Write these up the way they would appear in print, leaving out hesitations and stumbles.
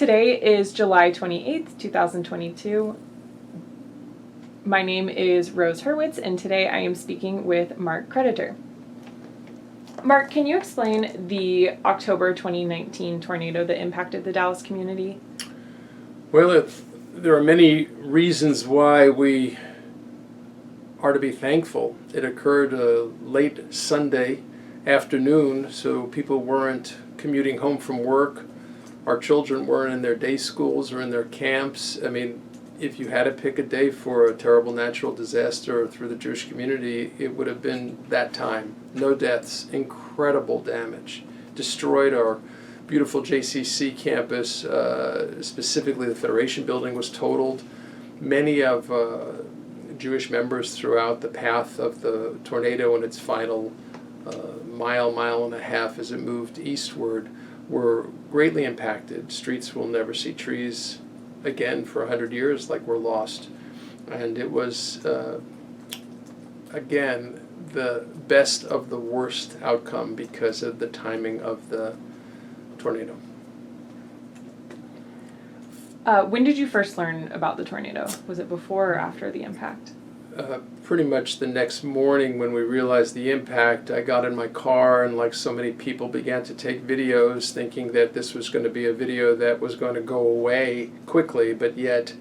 Today is July 28th, 2022. My name is Rose Hurwitz, and today I am speaking with Mark Kreditor. Mark, can you explain the October 2019 tornado that impacted the Dallas community? Well, there are many reasons why we are to be thankful. It occurred late Sunday afternoon, so people weren't commuting home from work. Our children weren't in their day schools or in their camps. I mean, if you had to pick a day for a terrible natural disaster through the Jewish community, it would have been that time. No deaths, incredible damage. Destroyed our beautiful JCC campus, specifically the Federation building was totaled. Many of Jewish members throughout the path of the tornado and its final mile and a half as it moved eastward were greatly impacted. Streets will never see trees again for 100 years, like we're lost. And it was, again, the best of the worst outcome because of the timing of the tornado. When did you first learn about the tornado? Was it before or after the impact? Pretty much the next morning when we realized the impact, I got in my car and, like so many people, began to take videos thinking that this was going to be a video that was going to go away quickly, but yet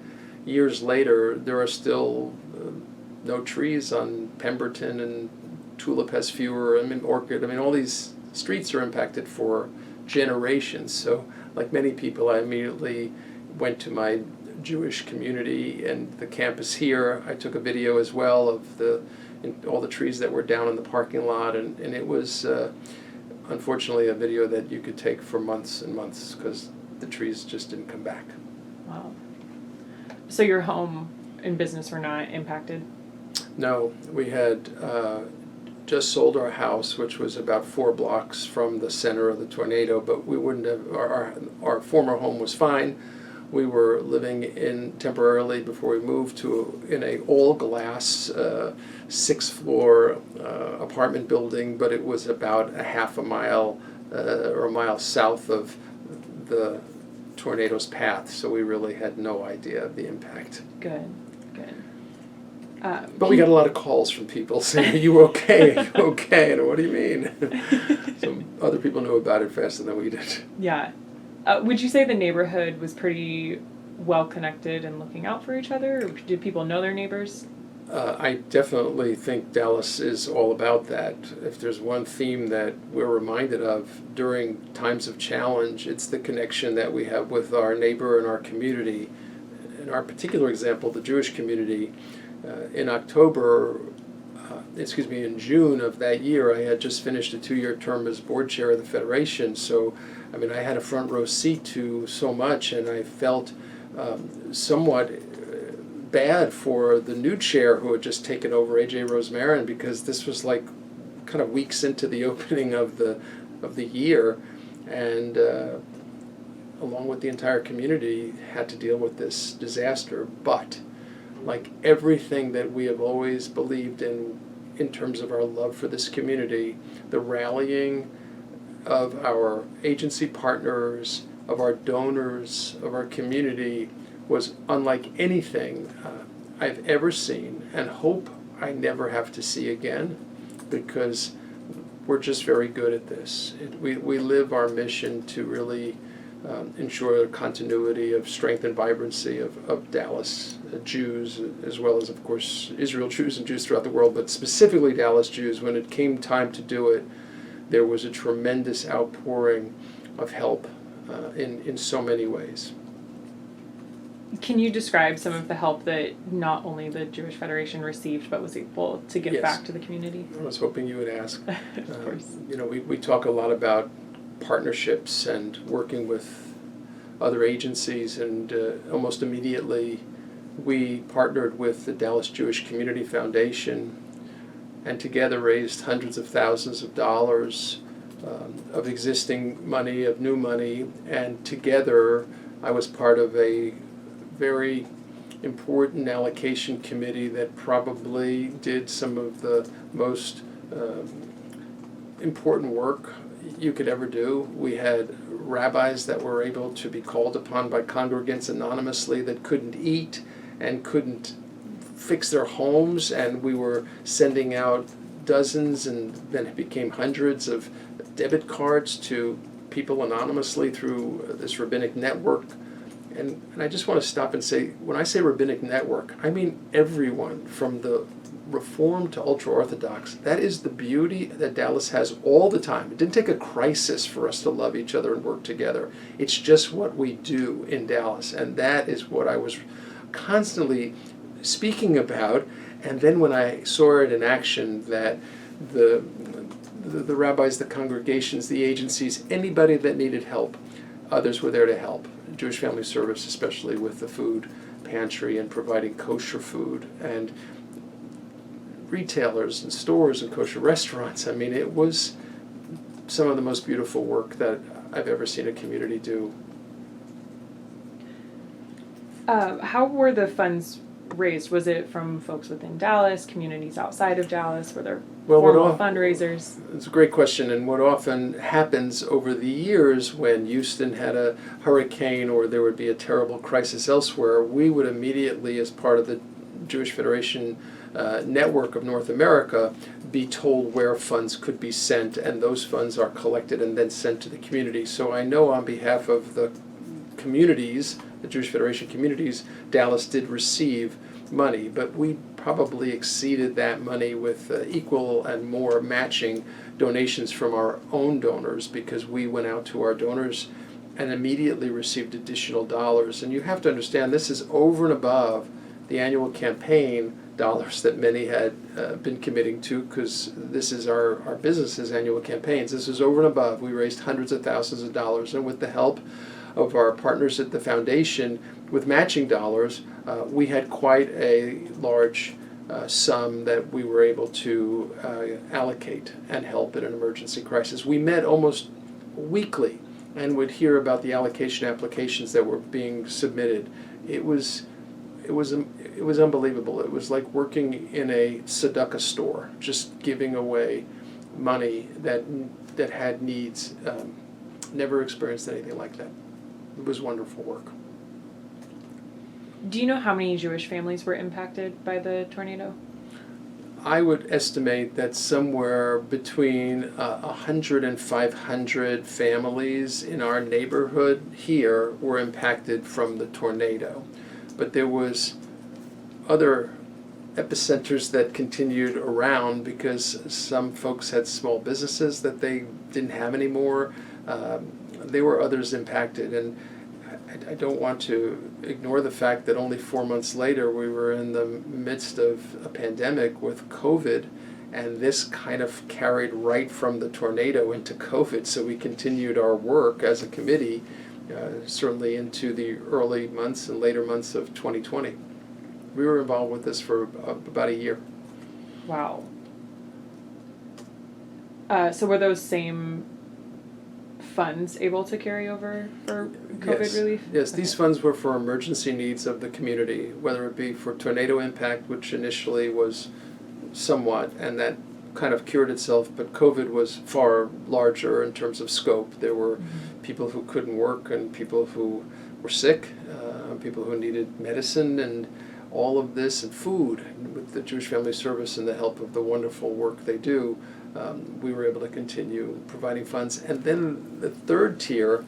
years later there are still no trees on Pemberton, and Tulip has fewer, Orchid, all these streets are impacted for generations. So like many people, I immediately went to my Jewish community and the campus here. I took a video as well of all the trees that were down in the parking lot, and it was unfortunately a video that you could take for months and months because the trees just didn't come back. Wow. So your home and business were not impacted? No, we had just sold our house, which was about 4 blocks from the center of the tornado, but we wouldn't have, our former home was fine. We were living in temporarily before we moved in a all glass 6th-floor apartment building, but it was about a half a mile or a mile south of the tornado's path, so we really had no idea of the impact. Good. But we got a lot of calls from people saying, "Are you okay? Are you okay?" And what do you mean? So other people knew about it faster than we did. Yeah. Would you say the neighborhood was pretty well connected and looking out for each other, or did people know their neighbors? I definitely think Dallas is all about that. If there's one theme that we're reminded of during times of challenge, it's the connection that we have with our neighbor and our community. In our particular example, the Jewish community, in June of that year, I had just finished a 2-year term as board chair of the Federation, so I had a front row seat to so much, and I felt somewhat bad for the new chair who had just taken over, A.J. Rosemarin, because this was like kind of weeks into the opening of the year, and along with the entire community had to deal with this disaster. But like everything that we have always believed in terms of our love for this community, the rallying of our agency partners, of our donors, of our community was unlike anything I've ever seen, and hope I never have to see again, because we're just very good at this. We live our mission to really ensure continuity of strength and vibrancy of Dallas Jews, as well as, of course, Israel Jews and Jews throughout the world, but specifically Dallas Jews. When it came time to do it, there was a tremendous outpouring of help in so many ways. Can you describe some of the help that not only the Jewish Federation received, but was able to give back to the community? I was hoping you would ask. Of course. We talk a lot about partnerships and working with other agencies, and almost immediately we partnered with the Dallas Jewish Community Foundation and together raised hundreds of thousands of dollars of existing money, of new money, and together I was part of a very important allocation committee that probably did some of the most important work you could ever do. We had rabbis that were able to be called upon by congregants anonymously that couldn't eat and couldn't fix their homes, and we were sending out dozens and then it became hundreds of debit cards to people anonymously through this rabbinic network. And I just want to stop and say, when I say rabbinic network, I mean everyone from the Reform to ultra-Orthodox. That is the beauty that Dallas has all the time. It didn't take a crisis for us to love each other and work together. It's just what we do in Dallas, and that is what I was constantly speaking about. And then when I saw it in action, that the rabbis, the congregations, the agencies, anybody that needed help, others were there to help. Jewish Family Service, especially with the food pantry and providing kosher food, and retailers and stores and kosher restaurants. I mean, it was some of the most beautiful work that I've ever seen a community do. How were the funds raised? Was it from folks within Dallas, communities outside of Dallas? Were there formal fundraisers? It's a great question, and what often happens over the years when Houston had a hurricane or there would be a terrible crisis elsewhere, we would immediately, as part of the Jewish Federation network of North America, be told where funds could be sent, and those funds are collected and then sent to the community. So I know on behalf of the communities, the Jewish Federation communities, Dallas did receive money, but we probably exceeded that money with equal and more matching donations from our own donors, because we went out to our donors and immediately received additional dollars. And you have to understand, this is over and above the annual campaign dollars that many had been committing to, because this is our business's annual campaigns. This is over and above. We raised hundreds of thousands of dollars, and with the help of our partners at the foundation with matching dollars, we had quite a large sum that we were able to allocate and help in an emergency crisis. We met almost weekly and would hear about the allocation applications that were being submitted. It was unbelievable. It was like working in a tzedakah store, just giving away money that had needs. Never experienced anything like that. It was wonderful work. Do you know how many Jewish families were impacted by the tornado? I would estimate that somewhere between 100 and 500 families in our neighborhood here were impacted from the tornado. But there was other epicenters that continued around, because some folks had small businesses that they didn't have anymore. There were others impacted, and I don't want to ignore the fact that only 4 months later we were in the midst of a pandemic with COVID, and this kind of carried right from the tornado into COVID. So we continued our work as a committee, certainly into the early months and later months of 2020. We were involved with this for about a year. Wow. So were those same funds able to carry over for COVID relief? Yes, Okay. These funds were for emergency needs of the community, whether it be for tornado impact, which initially was somewhat, and that kind of cured itself, but COVID was far larger in terms of scope. There were people who couldn't work and people who were sick, people who needed medicine and all of this, and food. And with the Jewish Family Service and the help of the wonderful work they do, we were able to continue providing funds. And then the third tier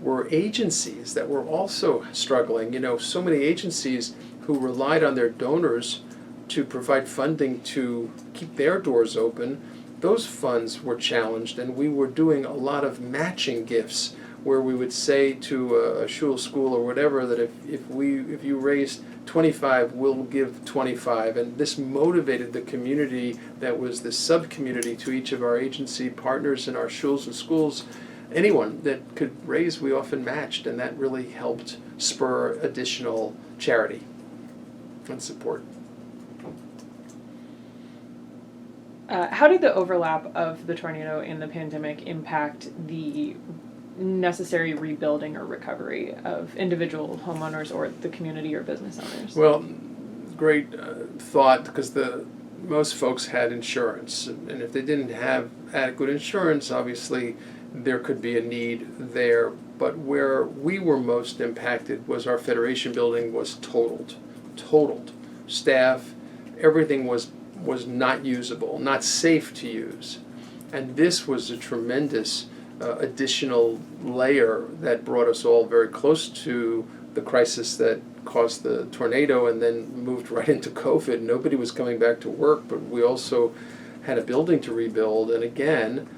were agencies that were also struggling. You know, so many agencies who relied on their donors to provide funding to keep their doors open, those funds were challenged, and we were doing a lot of matching gifts where we would say to a shul, school, or whatever, that if you raise 25, we'll give 25. And this motivated the community that was the sub-community to each of our agency partners in our shuls and schools. Anyone that could raise, we often matched, and that really helped spur additional charity and support. How did the overlap of the tornado and the pandemic impact the necessary rebuilding or recovery of individual homeowners or the community or business owners? Well, great thought, because most folks had insurance, and if they didn't have adequate insurance, obviously there could be a need there. But where we were most impacted was our Federation building was totaled. Staff, everything was not usable, not safe to use. And this was a tremendous additional layer that brought us all very close to the crisis that caused the tornado and then moved right into COVID. Nobody was coming back to work, but we also had a building to rebuild. And again,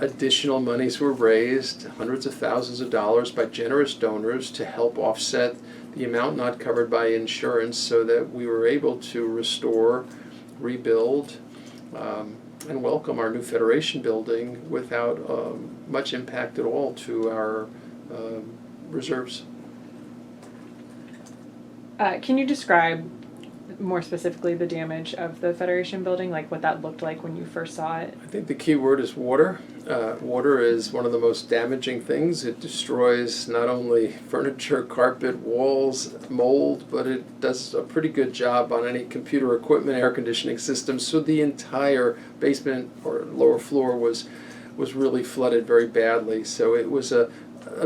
additional monies were raised, hundreds of thousands of dollars by generous donors to help offset the amount not covered by insurance so that we were able to restore, rebuild, and welcome our new Federation building without much impact at all to our reserves. Can you describe more specifically the damage of the Federation building, like what that looked like when you first saw it? I think the key word is water. Water is one of the most damaging things. It destroys not only furniture, carpet, walls, mold, but it does a pretty good job on any computer equipment, air conditioning system. So the entire basement or lower floor was really flooded very badly. So it was a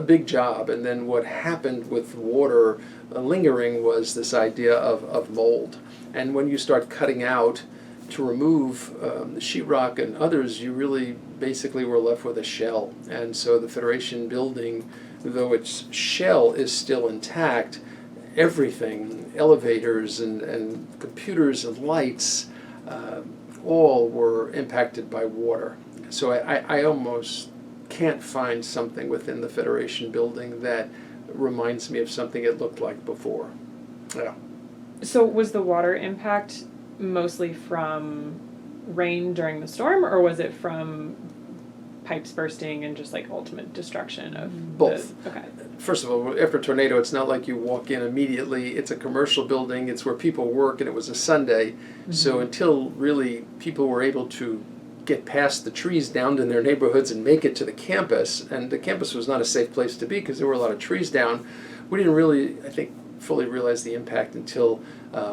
big job. And then what happened with water lingering was this idea of mold. And when you start cutting out to remove the sheetrock and others, you really basically were left with a shell. And so the Federation building, though its shell is still intact, everything, elevators and computers and lights, all were impacted by water. So I almost can't find something within the Federation building that reminds me of something it looked like before. Yeah. So was the water impact mostly from rain during the storm, or was it from pipes bursting and just like ultimate destruction of both? Okay. First of all, after a tornado, it's not like you walk in immediately. It's a commercial building. It's where people work, and it was a Sunday. Mm-hmm. So until really people were able to get past the trees down in their neighborhoods and make it to the campus, and the campus was not a safe place to be because there were a lot of trees down, we didn't really, I think, fully realize the impact until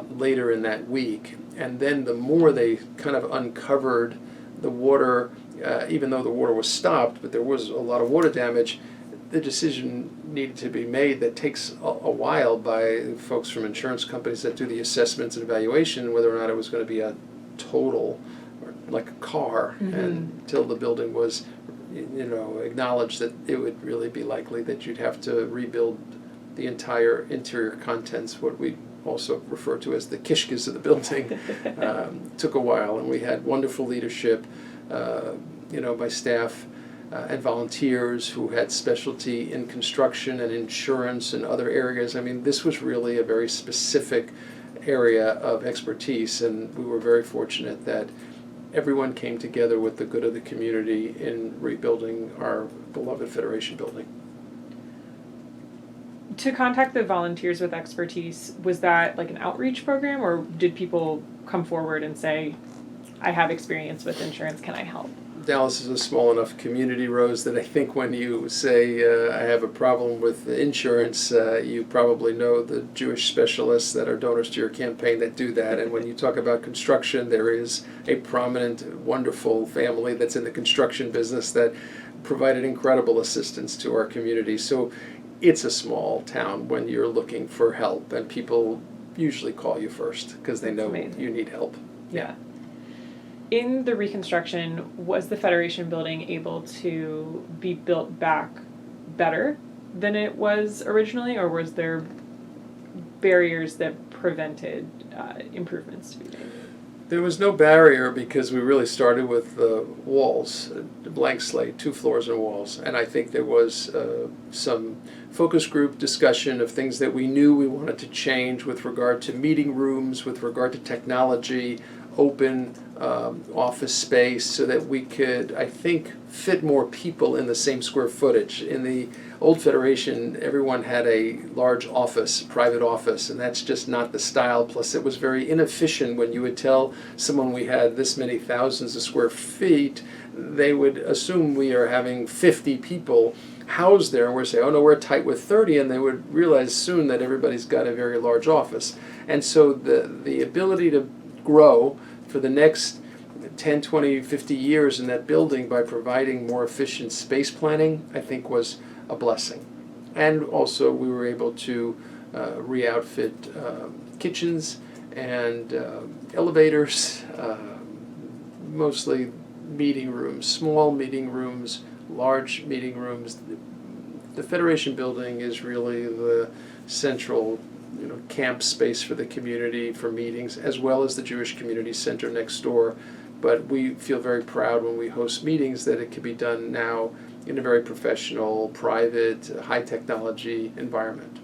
later in that week. And then the more they kind of uncovered the water, even though the water was stopped, but there was a lot of water damage, the decision needed to be made that takes a while by folks from insurance companies that do the assessments and evaluation, whether or not it was going to be a total, or like a car, mm-hmm. and until the building was, acknowledged that it would really be likely that you'd have to rebuild the entire interior contents, what we also refer to as the kishkas of the building. Took a while, and we had wonderful leadership, by staff and volunteers who had specialty in construction and insurance and other areas. I mean, this was really a very specific area of expertise, and we were very fortunate that everyone came together with the good of the community in rebuilding our beloved Federation building. To contact the volunteers with expertise, was that like an outreach program, or did people come forward and say, I have experience with insurance, can I help? Dallas is a small enough community, Rose, that I think when you say, I have a problem with insurance, you probably know the Jewish specialists that are donors to your campaign that do that. And when you talk about construction, there is a prominent, wonderful family that's in the construction business that provided incredible assistance to our community. So it's a small town when you're looking for help, and people usually call you first because they know you need help. Yeah. In the reconstruction, was the Federation building able to be built back better than it was originally, or was there barriers that prevented improvements to be made? There was no barrier because we really started with walls, a blank slate, 2 floors and walls. And I think there was some focus group discussion of things that we knew we wanted to change with regard to meeting rooms, with regard to technology, open office space, so that we could, I think, fit more people in the same square footage. In the old Federation, everyone had a large office, private office, and that's just not the style. Plus, it was very inefficient when you would tell someone we had this many thousands of square feet, they would assume we are having 50 people housed there, and we're saying, oh no, we're tight with 30, and they would realize soon that everybody's got a very large office. And so the ability to grow for the next 10, 20, 50 years in that building by providing more efficient space planning, I think was a blessing. And also we were able to re-outfit kitchens and elevators, mostly meeting rooms, small meeting rooms, large meeting rooms. The Federation building is really the central camp space for the community for meetings, as well as the Jewish Community Center next door. But we feel very proud when we host meetings that it can be done now in a very professional, private, high technology environment.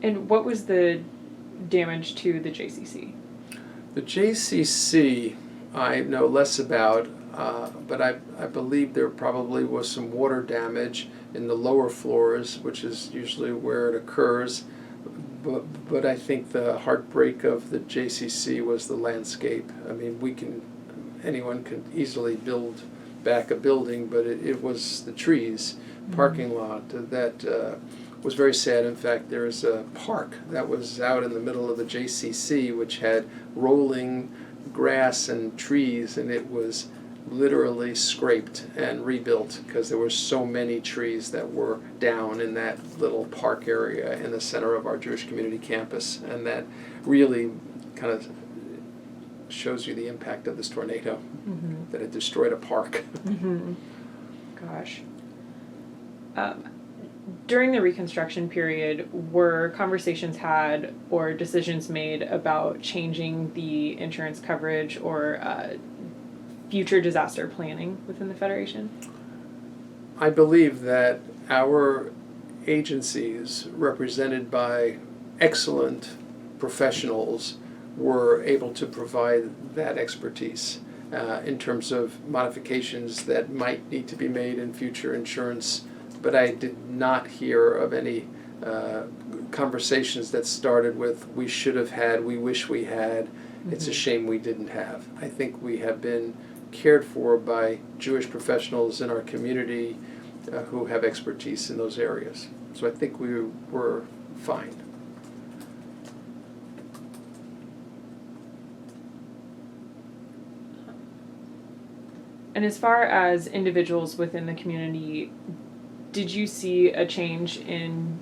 And what was the damage to the JCC? The JCC I know less about, but I believe there probably was some water damage in the lower floors, which is usually where it occurs. But I think the heartbreak of the JCC was the landscape. I mean, anyone can easily build back a building, but it was the trees, parking lot, that was very sad. In fact, there is a park that was out in the middle of the JCC, which had rolling grass and trees, and it was literally scraped and rebuilt because there were so many trees that were down in that little park area in the center of our Jewish community campus. And that really kind of shows you the impact of this tornado, that it destroyed a park. Gosh. During the Reconstruction period, were conversations had or decisions made about changing the insurance coverage or future disaster planning within the Federation? I believe that our agencies, represented by excellent professionals, were able to provide that expertise in terms of modifications that might need to be made in future insurance. But I did not hear of any conversations that started with, we should have had, we wish we had, it's a shame we didn't have. I think we have been cared for by Jewish professionals in our community who have expertise in those areas. So I think we were fine. And as far as individuals within the community, did you see a change in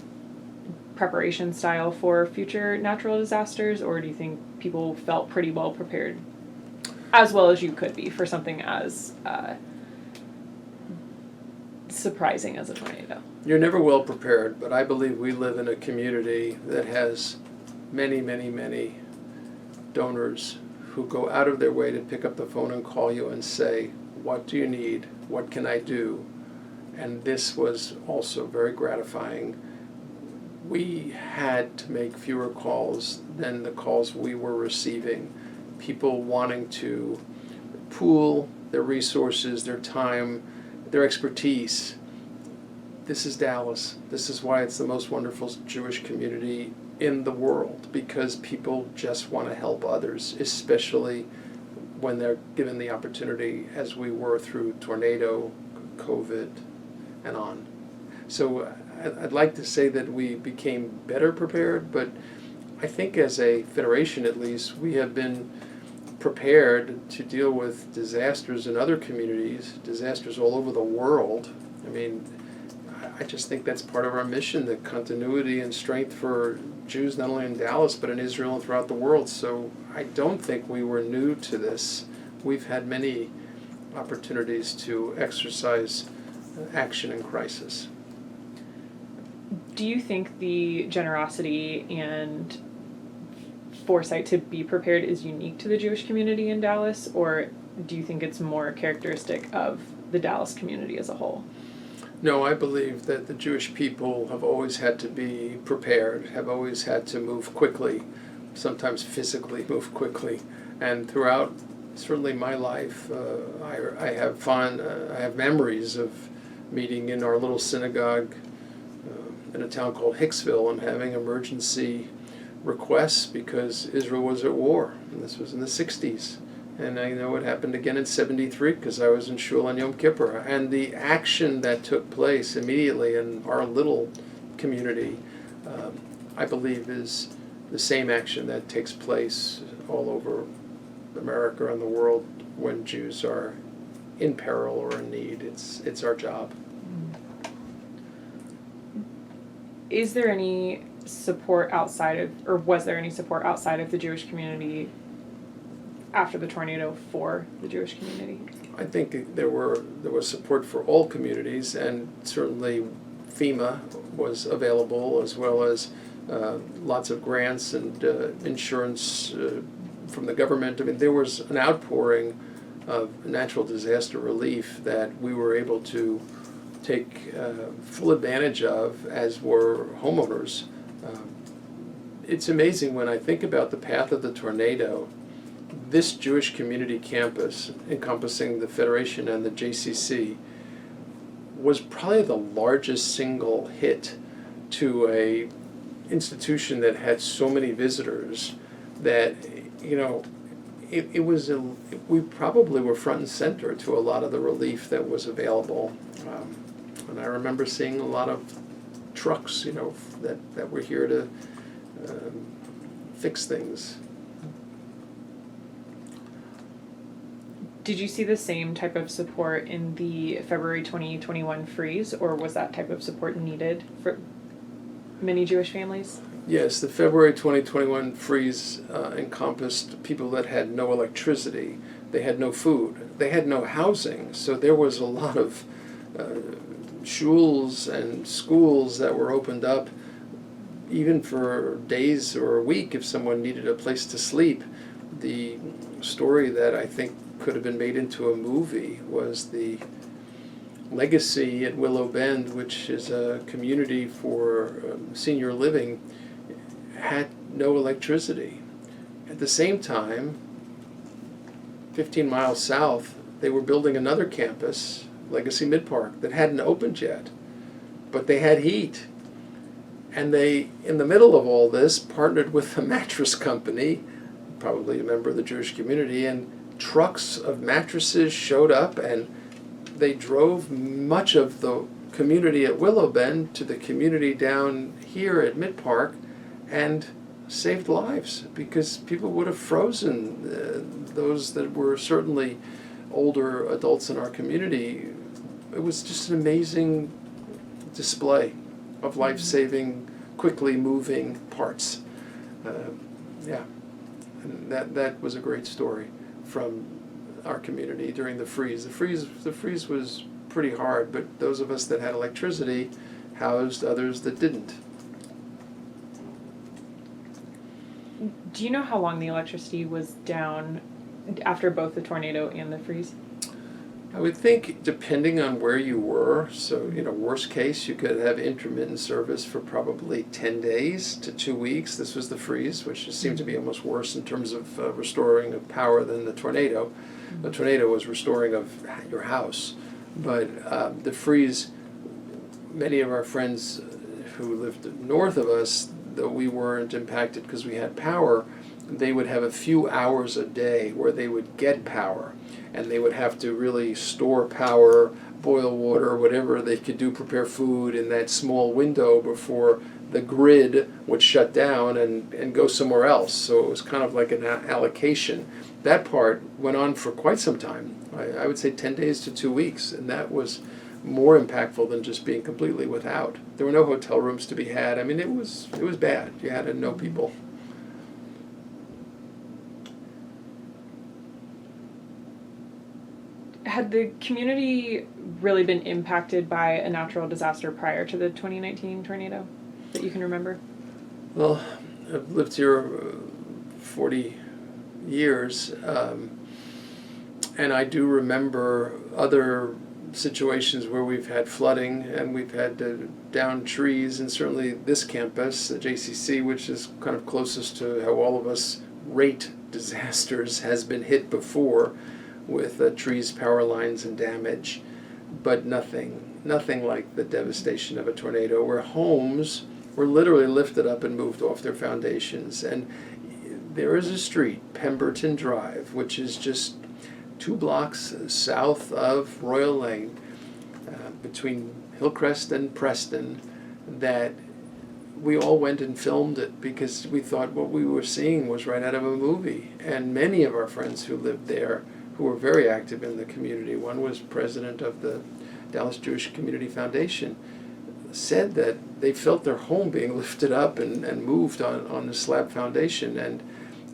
preparation style for future natural disasters, or do you think people felt pretty well prepared, as well as you could be, for something as surprising as a tornado? You're never well prepared, but I believe we live in a community that has many, many, many donors who go out of their way to pick up the phone and call you and say, what do you need? What can I do? And this was also very gratifying. We had to make fewer calls than the calls we were receiving. People wanting to pool their resources, their time, their expertise. This is Dallas. This is why it's the most wonderful Jewish community in the world, because people just want to help others, especially when they're given the opportunity, as we were through tornado, COVID, and on. So I'd like to say that we became better prepared, but I think as a federation at least, we have been prepared to deal with disasters in other communities, disasters all over the world. I mean, I just think that's part of our mission, the continuity and strength for Jews not only in Dallas but in Israel and throughout the world. So I don't think we were new to this. We've had many opportunities to exercise action in crisis. Do you think the generosity and foresight to be prepared is unique to the Jewish community in Dallas, or do you think it's more characteristic of the Dallas community as a whole? No, I believe that the Jewish people have always had to be prepared, have always had to move quickly, sometimes physically move quickly. And throughout certainly my life, I have memories of meeting in our little synagogue in a town called Hicksville and having emergency requests because Israel was at war, and this was in the 60s. And I know it happened again in 73 because I was in Shul on Yom Kippur. And the action that took place immediately in our little community, I believe, is the same action that takes place all over America and the world when Jews are in peril or in need. It's our job. Is there any support outside of, or was there any support outside of the Jewish community after the tornado for the Jewish community? I think there was support for all communities, and certainly FEMA was available, as well as lots of grants and insurance from the government. I mean, there was an outpouring of natural disaster relief that we were able to take full advantage of, as were homeowners. It's amazing when I think about the path of the tornado. This Jewish community campus, encompassing the Federation and the JCC, was probably the largest single hit to a institution that had so many visitors that, we probably were front and center to a lot of the relief that was available. And I remember seeing a lot of trucks, that were here to fix things. Did you see the same type of support in the February 2021 freeze, or was that type of support needed for many Jewish families? Yes, the February 2021 freeze encompassed people that had no electricity, they had no food, they had no housing, so there was a lot of shuls and schools that were opened up even for days or a week if someone needed a place to sleep. The story that I think could have been made into a movie was the legacy at Willow Bend, which is a community for senior living, had no electricity. At the same time, 15 miles south, they were building another campus, Legacy Mid-Park, that hadn't opened yet, but they had heat. And they, in the middle of all this, partnered with a mattress company, probably a member of the Jewish community, and trucks of mattresses showed up, and they drove much of the community at Willow Bend to the community down here at Mid-Park and saved lives, because people would have frozen. Those that were certainly older adults in our community. It was just an amazing display of life-saving, quickly moving parts. And that was a great story from our community during the freeze. The freeze was pretty hard, but those of us that had electricity housed others that didn't. Do you know how long the electricity was down after both the tornado and the freeze? I would think, depending on where you were, so worst case, you could have intermittent service for probably 10 days to 2 weeks. This was the freeze, which seemed to be almost worse in terms of restoring of power than the tornado. The tornado was restoring of your house, but the freeze, many of our friends who lived north of us, though we weren't impacted because we had power, they would have a few hours a day where they would get power, and they would have to really store power, boil water, whatever they could do, prepare food in that small window before the grid would shut down and go somewhere else. So it was kind of like an allocation. That part went on for quite some time. I would say 10 days to 2 weeks, and that was more impactful than just being completely without. There were no hotel rooms to be had. I mean, it was bad. You had to know people. Had the community really been impacted by a natural disaster prior to the 2019 tornado that you can remember? Well, I've lived here 40 years, and I do remember other situations where we've had flooding and we've had to down trees, and certainly this campus, the JCC, which is kind of closest to how all of us rate disasters, has been hit before with trees, power lines, and damage, but nothing like the devastation of a tornado, where homes were literally lifted up and moved off their foundations. And there is a street, Pemberton Drive, which is just 2 blocks south of Royal Lane, between Hillcrest and Preston, that we all went and filmed it because we thought what we were seeing was right out of a movie. And many of our friends who lived there, who were very active in the community, one was president of the Dallas Jewish Community Foundation, said that they felt their home being lifted up and moved on the slab foundation. And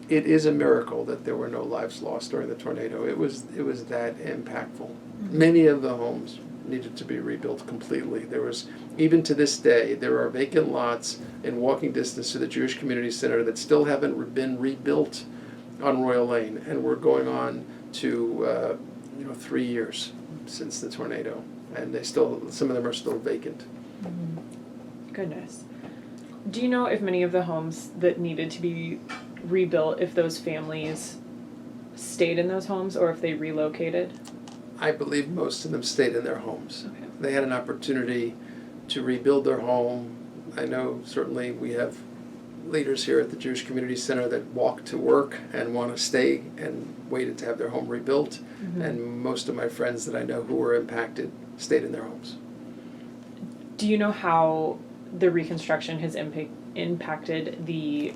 it is a miracle that there were no lives lost during the tornado. It was that impactful. Many of the homes needed to be rebuilt completely. There was, even to this day, there are vacant lots in walking distance to the Jewish Community Center that still haven't been rebuilt on Royal Lane, and we're going on to 3 years since the tornado, and some of them are still vacant. Goodness. Do you know if many of the homes that needed to be rebuilt, if those families stayed in those homes or if they relocated? I believe most of them stayed in their homes. Okay. They had an opportunity to rebuild their home. I know certainly we have leaders here at the Jewish Community Center that walk to work and want to stay and waited to have their home rebuilt. And most of my friends that I know who were impacted stayed in their homes. Do you know how the reconstruction has impacted the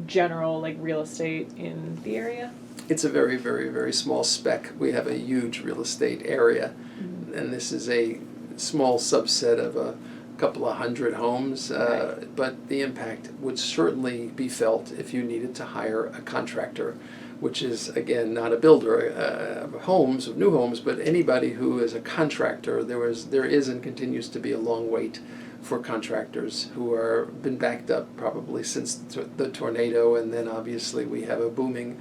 general real estate in the area? It's a very, very, very small speck. We have a huge real estate area, and this is a small subset of a couple of hundred homes, but the impact would certainly be felt if you needed to hire a contractor, which is, again, not a builder of new homes, but anybody who is a contractor. There is and continues to be a long wait for contractors who are been backed up probably since the tornado, and then obviously we have a booming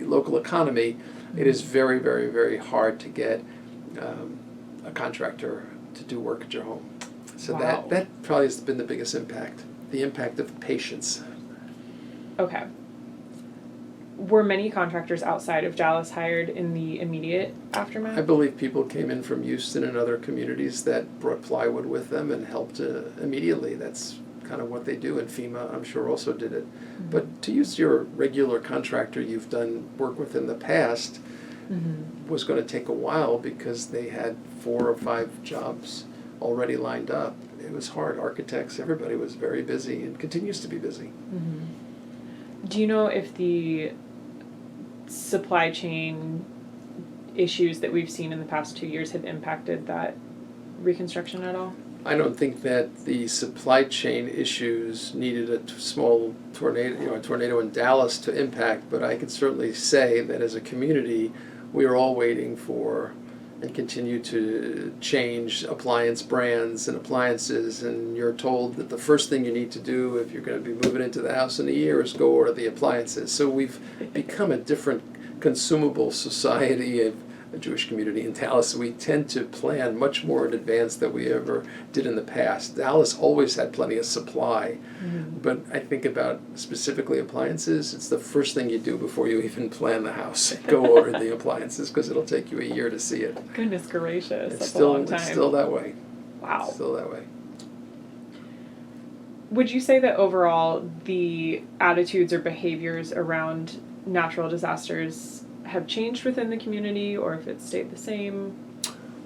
local economy. It is very, very, very hard to get a contractor to do work at your home. So Wow. that probably has been the biggest impact, the impact of patience. Okay. Were many contractors outside of Dallas hired in the immediate aftermath? I believe people came in from Houston and other communities that brought plywood with them and helped immediately. That's kind of what they do, and FEMA, I'm sure, also did it. But to use your regular contractor you've done work with in the past was going to take a while because they had 4 or 5 jobs already lined up. It was hard. Architects, everybody was very busy and continues to be busy. Do you know if the supply chain issues that we've seen in the past 2 years have impacted that reconstruction at all? I don't think that the supply chain issues needed a small tornado, a tornado in Dallas to impact, but I can certainly say that as a community, we are all waiting for and continue to change appliance brands and appliances, and you're told that the first thing you need to do if you're going to be moving into the house in a year is go order the appliances. So we've become a different consumable society of a Jewish community in Dallas. We tend to plan much more in advance than we ever did in the past. Dallas always had plenty of supply, but I think about specifically appliances, it's the first thing you do before you even plan the house. Go order the appliances because it'll take you a year to see it. Goodness gracious, that's Still, a long time. it's still that way. Wow. Still that way. Would you say that overall the attitudes or behaviors around natural disasters have changed within the community, or if it's stayed the same?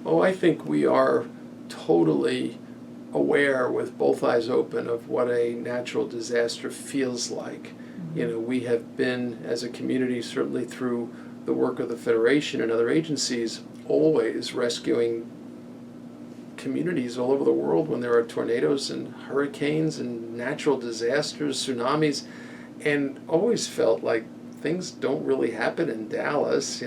Oh, I think we are totally aware with both eyes open of what a natural disaster feels like. We have been, as a community, certainly through the work of the Federation and other agencies, always rescuing communities all over the world when there are tornadoes and hurricanes and natural disasters, tsunamis, and always felt like things don't really happen in Dallas,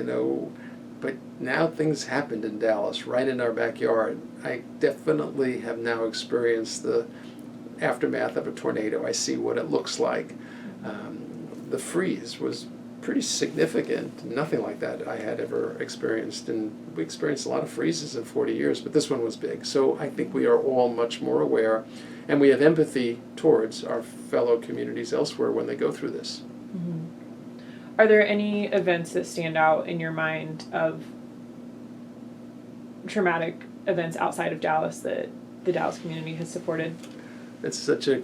but now things happened in Dallas, right in our backyard. I definitely have now experienced the aftermath of a tornado. I see what it looks like. The freeze was pretty significant. Nothing like that I had ever experienced, and we experienced a lot of freezes in 40 years, but this one was big. So I think we are all much more aware, and we have empathy towards our fellow communities elsewhere when they go through this. Are there any events that stand out in your mind of traumatic events outside of Dallas that the Dallas community has supported? It's such a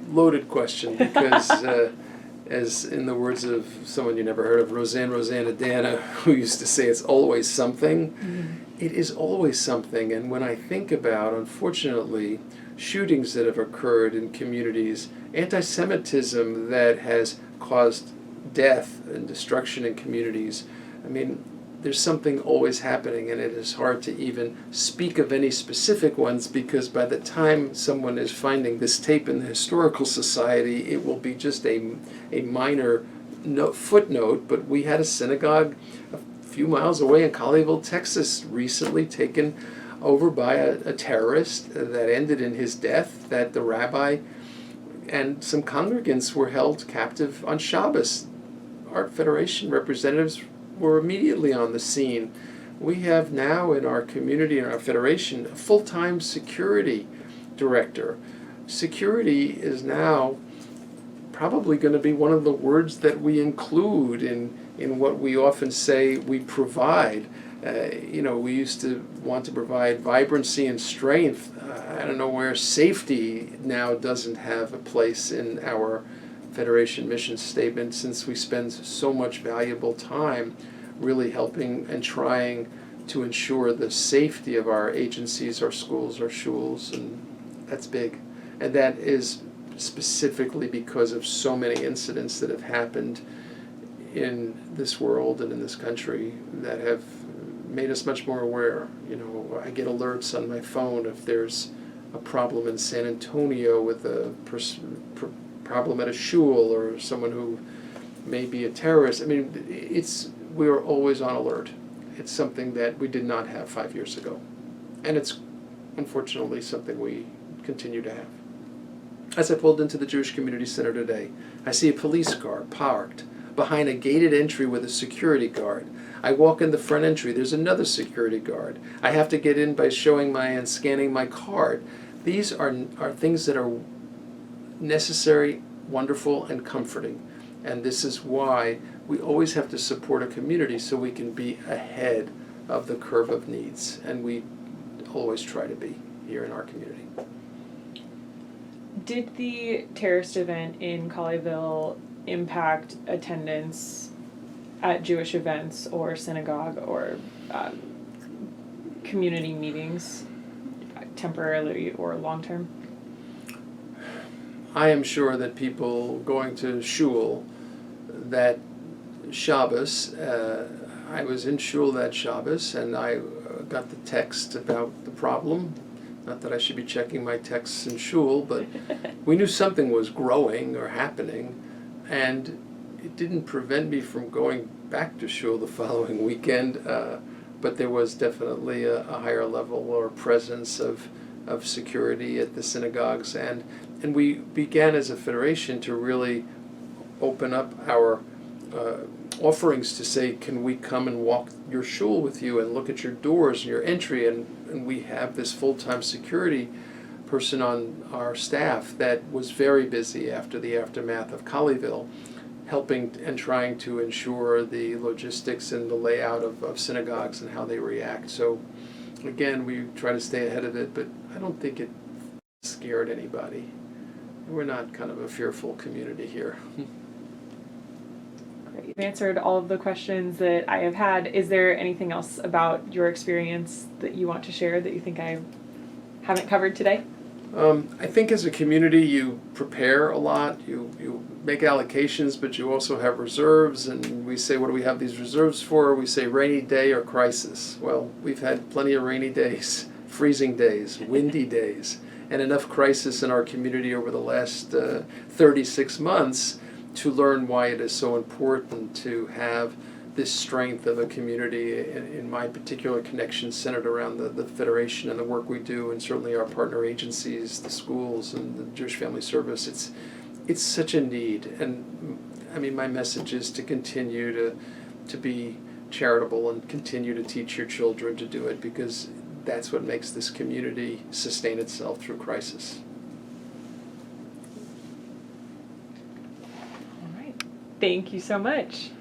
loaded question because, as in the words of someone you never heard of, Rosanna Dana, who used to say it's always something. It is always something, and when I think about, unfortunately, shootings that have occurred in communities, anti-Semitism that has caused death and destruction in communities, there's something always happening, and it is hard to even speak of any specific ones, because by the time someone is finding this tape in the Historical Society, it will be just a minor footnote. But we had a synagogue a few miles away in Colleyville, Texas, recently taken over by a terrorist that ended in his death, that the rabbi and some congregants were held captive on Shabbos. Our Federation representatives were immediately on the scene. We have now in our community, in our Federation, a full-time security director. Security is now probably going to be one of the words that we include in what we often say we provide. We used to want to provide vibrancy and strength. I don't know where safety now doesn't have a place in our Federation mission statement, since we spend so much valuable time really helping and trying to ensure the safety of our agencies, our schools, our shuls, and that's big. And that is specifically because of so many incidents that have happened in this world and in this country that have made us much more aware. I get alerts on my phone if there's a problem in San Antonio with a problem at a shul or someone who may be a terrorist. I mean, we are always on alert. It's something that we did not have 5 years ago, and it's unfortunately something we continue to have. As I pulled into the Jewish Community Center today, I see a police car parked behind a gated entry with a security guard. I walk in the front entry, there's another security guard. I have to get in by showing and scanning my card. These are things that are necessary, wonderful, and comforting. And this is why we always have to support a community, so we can be ahead of the curve of needs. And we always try to be here in our community. Did the terrorist event in Colleyville impact attendance at Jewish events or synagogue or community meetings temporarily or long term? I am sure that people going to shul that Shabbos, I was in shul that Shabbos, and I got the text about the problem. Not that I should be checking my texts in shul, but we knew something was growing or happening, and it didn't prevent me from going back to shul the following weekend, but there was definitely a higher level or presence of security at the synagogues, and we began as a federation to really open up our offerings to say, can we come and walk your shul with you and look at your doors and your entry, and we have this full-time security person on our staff that was very busy after the aftermath of Colleyville, helping and trying to ensure the logistics and the layout of synagogues and how they react. So again, we try to stay ahead of it, but I don't think it scared anybody. We're not kind of a fearful community here. Great. You've answered all of the questions that I have had. Is there anything else about your experience that you want to share that you think I haven't covered today? I think as a community you prepare a lot, you make allocations, but you also have reserves, and we say, what do we have these reserves for? We say rainy day or crisis. Well, we've had plenty of rainy days, freezing days, windy days, and enough crisis in our community over the last 36 months to learn why it is so important to have this strength of a community. In my particular connection centered around the Federation and the work we do, and certainly our partner agencies, the schools and the Jewish Family Service. It's such a need, and I mean, my message is to continue to be charitable and continue to teach your children to do it, because that's what makes this community sustain itself through crisis. All right. Thank you so much.